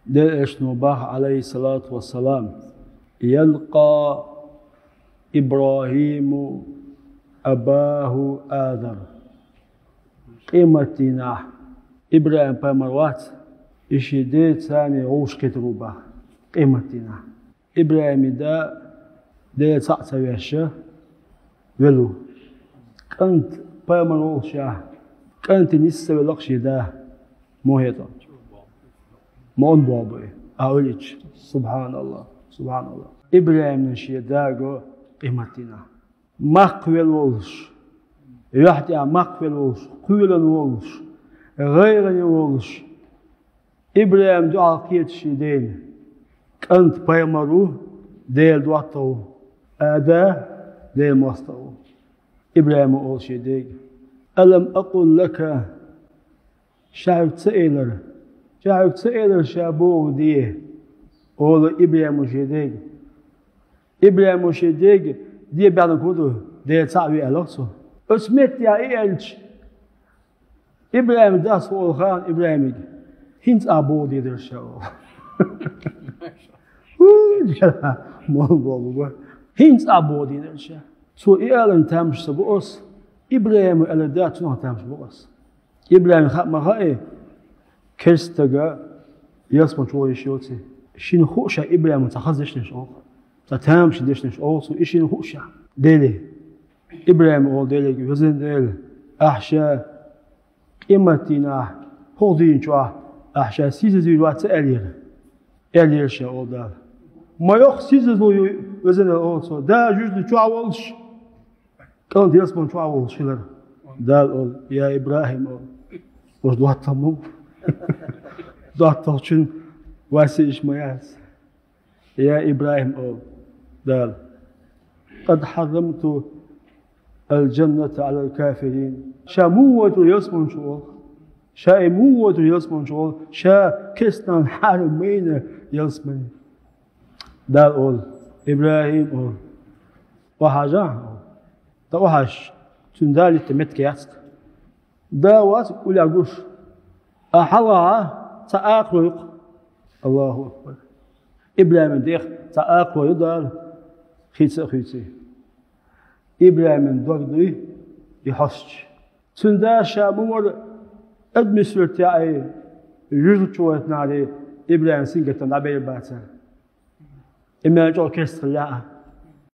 داش نوباح عليه الصلاة والسلام يلقى إبراهيم أباه آذر قيمتنا إبراهيم بمروات إشيدت ثاني روش كتروبا قيمتنا إبراهيم دا تعتبر الشيء ولو كنت بمروشة كنت نسوي لقشي دا موهيتا مون بابي أوليش سبحان الله سبحان الله إبراهيم نشي داغو قيمتنا مقبل ولش يحتي مقبل ولش قولا ولش غير ولش إبراهيم دعا كيت شيدين كنت بيمرو ديل دواتو أدا ديل مستو إبراهيم أول شيدين ألم أقل لك شعب سئلر شعب سئلر شابو ديه أول إبراهيم شيدين إبراهيم شيدين دي بعد كودو دي تعوي ألوكسو اسمت يا إيلش إبراهيم داس والخان إبراهيم هنت أبو دي درشاو هنت أبو دي درشا سو إيلن تامش سبوس إبراهيم ألا دات نوع تامش بوس إبراهيم خاب مخائي كرستغا يسمى شوي شوتي شين خوشا إبراهيم تخزش نشوف تامش ديش نشوف سو إشين خوشا ديلي إبراهيم أول ديلي وزن ديل أحشا قيمتنا هودين شوا أحشا سيزي الوقت ألير شا أول دال ما يخ سيزي وزن أول دا جزء شوا أولش كان ديسمن شوا أولش لر دال أول يا إبراهيم أول وش دوات تمو دوات تلشن واسيش مياس يا إبراهيم أول دال قد حرمت الجنة على الكافرين شاموة يسمن شوال شاموة يسمن شوال شا كستان حرمين يسمن دال أول إبراهيم أول وحاجة دا وحاش تندالي تمتكيات دا وات أولي أقوش أحلها تآكل الله أكبر إبراهيم ديخ تآكل يدال خيتي إبراهيم دوغدي يحسج تندا شامور أدمسر تاعي يرجوت ناري إبراهيم سينجت نابي باتا إما جو كسر لا